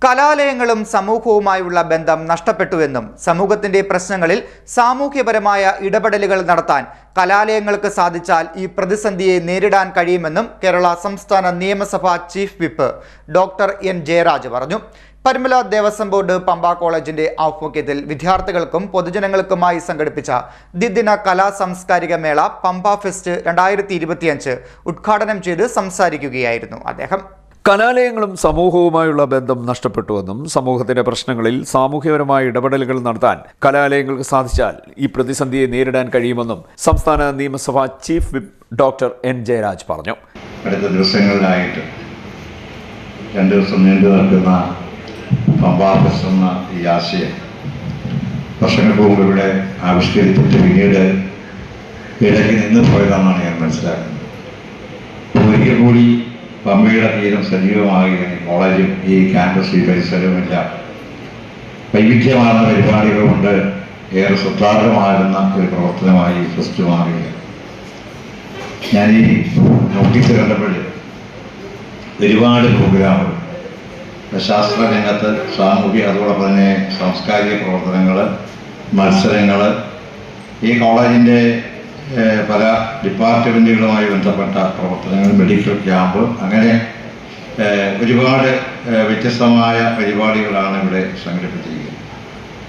കലാലയങ്ങളും സമൂഹവുമായുള്ള ബന്ധം നഷ്ടപ്പെട്ടുവെന്നും സമൂഹത്തിന്റെ പ്രശ്നങ്ങളിൽ സാമൂഹ്യപരമായ ഇടപെടലുകൾ നടത്താൻ കലാലയങ്ങൾക്ക് സാധിച്ചാൽ ഈ പ്രതിസന്ധിയെ നേരിടാൻ കഴിയുമെന്നും കേരള സംസ്ഥാന നിയമസഭാ chief whip doctor N Jayaraj പറഞ്ഞു. പരുമല ദേവസ്വം ബോർഡ് പമ്പ കോളേജിന്റെ ആഭിമുഖ്യത്തിൽ വിദ്യാർത്ഥികൾക്കും പൊതുജനങ്ങൾക്കുമായി സംഘടിപ്പിച്ച ദ്വിദിന കലാ സാംസ്കാരിക മേള പമ്പ ഫെസ്റ്റ് 2025 ഉദ്ഘാടനം ചെയ്ത് സംസാരിക്കുകയായിരുന്നു അദ്ദേഹം. കലാലയങ്ങളും സമൂഹവുമായുള്ള ബന്ധം നഷ്ടപ്പെട്ടുവെന്നും സമൂഹത്തിന്റെ പ്രശ്നങ്ങളിൽ സാമൂഹ്യപരമായ ഇടപെടലുകൾ നടത്താൻ കലാലയങ്ങൾക്ക് സാധിച്ചാൽ ഈ പ്രതിസന്ധിയെ നേരിടാൻ കഴിയുമെന്നും സംസ്ഥാന നിയമസഭാ chief whip doctor N Jayaraj പറഞ്ഞു. അടുത്ത ദിവസങ്ങളിലായിട്ട് 2 ദിവസം നീണ്ടു നിൽക്കുന്ന പമ്പാ ഫെസ്റ്റ് എന്ന ഈ ആശയം വർഷങ്ങൾക്ക് മുമ്പ് ഇവിടെ ആവിഷ്കരിച്ചിട്ട് പിന്നീട് ഇടയ്ക്ക് നിന്ന് പോയതാണെന്നാണ് ഞാൻ മനസ്സിലാക്കുന്നത്. ഒരിക്കൽ കൂടി പമ്പയുടെ തീരം സജീവമാകുകയാണ്. കോളേജും ഈ ക്യാമ്പസ് ഈ പരിസരവുമെല്ലാം വൈവിധ്യമാർന്ന പരിപാടികൾ കൊണ്ട് ഏറെ ശ്രദ്ധാർഹമാകുന്ന ഒരു പ്രവർത്തനമായി ഫെസ്റ്റ് മാറുകയാണ്. ഞാൻ ഈ നോട്ടീസ് കണ്ടപ്പോൾ ഒരുപാട് പ്രോഗ്രാമുകൾ ശാസ്ത്ര രംഗത്ത് സാമൂഹ്യ അതോടൊപ്പം തന്നെ സാംസ്കാരിക പ്രവർത്തനങ്ങൾ, മത്സരങ്ങൾ, ഈ കോളേജിൻ്റെ പല ഡിപ്പാർട്ട്മെൻറ്റുകളുമായി ബന്ധപ്പെട്ട പ്രവർത്തനങ്ങൾ, മെഡിക്കൽ ക്യാമ്പ്, അങ്ങനെ ഒരുപാട് വ്യത്യസ്തമായ പരിപാടികളാണ് ഇവിടെ സംഘടിപ്പിച്ചിരിക്കുന്നത്.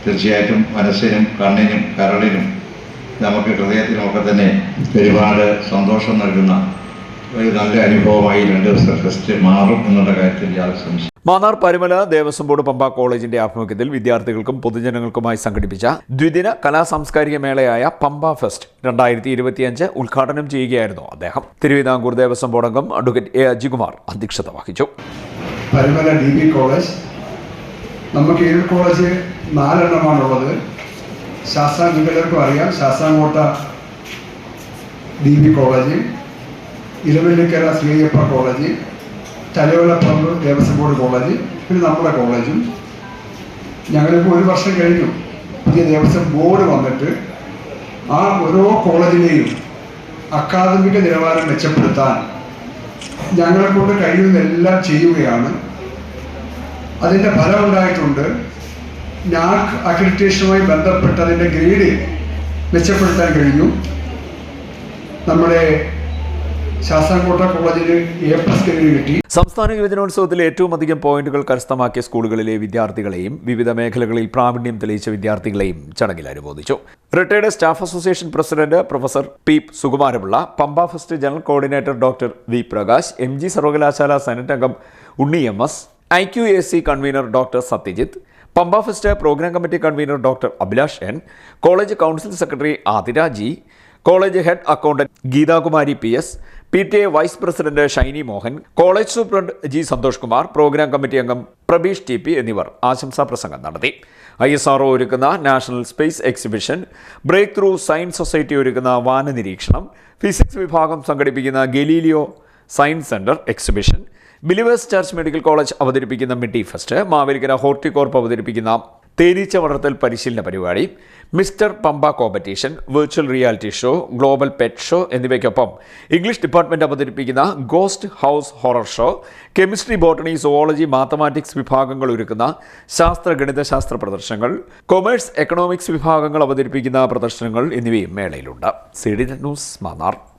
തീർച്ചയായിട്ടും മനസ്സിനും കണ്ണിനും കരളിനും നമുക്ക് ഹൃദയത്തിനുമൊക്കെ തന്നെ ഒരുപാട് സന്തോഷം നൽകുന്ന ഒരു നല്ല അനുഭവമായി 2 ദിവസത്തെ ഫെസ്റ്റ് മാറും എന്നുള്ള കാര്യത്തിൽ യാതൊരു സംശയം. മാന്നാർ പരുമല ദേവസ്വം ബോർഡ് പമ്പ കോളേജിന്റെ ആഭിമുഖ്യത്തിൽ വിദ്യാർത്ഥികൾക്കും പൊതുജനങ്ങൾക്കുമായി സംഘടിപ്പിച്ച ദ്വിദിന കലാ സാംസ്കാരിക മേളയായ പമ്പ ഫെസ്റ്റ് 2025 ഉദ്ഘാടനം ചെയ്യുകയായിരുന്നു അദ്ദേഹം. തിരുവിതാംകൂർ ദേവസ്വം ബോർഡ് അംഗം അഡ്വക്കേറ്റ് എ അജികുമാർ അധ്യക്ഷത വഹിച്ചു. പരുമല DB കോളേജ്, നമുക്ക് ഈ കോളേജ് 4 എണ്ണമാണുള്ളത്. ശാസ്താംകോട്ട അറിയാം, Sasthamkotta DB college, Iravallikkara Sreeayyappa college, Thalayolaparambu Devaswom board college, പിന്നെ നമ്മുടെ കോളേജും. ഞങ്ങളിപ്പോൾ 1 വർഷം കഴിഞ്ഞു പുതിയ ദേവസ്വം ബോർഡ് വന്നിട്ട്. ആ ഓരോ കോളേജിലെയും അക്കാദമിക നിലവാരം മെച്ചപ്പെടുത്താൻ ഞങ്ങളെക്കൊണ്ട് കഴിയുന്നതെല്ലാം ചെയ്യുകയാണ്. അതിൻ്റെ ഫലം ഉണ്ടായിട്ടുണ്ട്. NAAC അക്രഡിറ്റേഷനുമായി ബന്ധപ്പെട്ടതിൻ്റെ ഗ്രേഡ് മെച്ചപ്പെടുത്താൻ കഴിഞ്ഞു. നമ്മുടെ ശാസ്താംകോട്ട കോളേജിന് A+ ഗ്രേഡ് കിട്ടി. സംസ്ഥാന യുവജനോത്സവത്തിൽ ഏറ്റവും അധികം പോയിന്റുകൾ കരസ്ഥമാക്കിയ സ്കൂളുകളിലെ വിദ്യാർത്ഥികളെയും വിവിധ മേഖലകളിൽ പ്രാവീണ്യം തെളിയിച്ച വിദ്യാർത്ഥികളെയും ചടങ്ങിൽ അനുമോദിച്ചു. Retired staff association president professor P Sukumarapillai, Pampa fest general coordinator doctor V Prakash, MG സർവകലാശാല സെനറ്റ് അംഗം Unni MS, IQAC convener doctor Satyajith, Pampa fest programme committee convener doctor Abhilash N, college council secretary Athira G, college head accountant Geethakumari PS, PTA vice president Shiny Mohan, college superintendent G Santhosh Kumar, programme committee അംഗം Prabeesh TP എന്നിവർ ആശംസാ പ്രസംഗം നടത്തി. ISRO ഒരുക്കുന്ന national space exhibition, break through science society ഒരുക്കുന്ന വാന നിരീക്ഷണം, physics വിഭാഗം സംഘടിപ്പിക്കുന്ന Galileo science centre exhibition, believers church medical college അവതരിപ്പിക്കുന്ന മിഡി ഫെസ്റ്റ്, മാവേലിക്കര ഹോർട്ടികോർപ്പ് അവതരിപ്പിക്കുന്ന തേനീച്ച വളർത്തൽ പരിശീലന പരിപാടി, mister Pampa competition, virtual reality show, global pet show എന്നിവയ്ക്കൊപ്പം ഇംഗ്ലീഷ് ഡിപ്പാർട്ട്മെന്റ് അവതരിപ്പിക്കുന്ന ghost house horror show, chemistry, botany, zoology, mathematics വിഭാഗങ്ങൾ ഒരുക്കുന്ന ശാസ്ത്ര ഗണിതശാസ്ത്ര പ്രദർശനങ്ങൾ, കൊമേഴ്സ്, എക്കണോമിക്സ് വിഭാഗങ്ങൾ അവതരിപ്പിക്കുന്ന പ്രദർശനങ്ങൾ എന്നിവയും മേളയിലുണ്ട്. CDN news Mannar.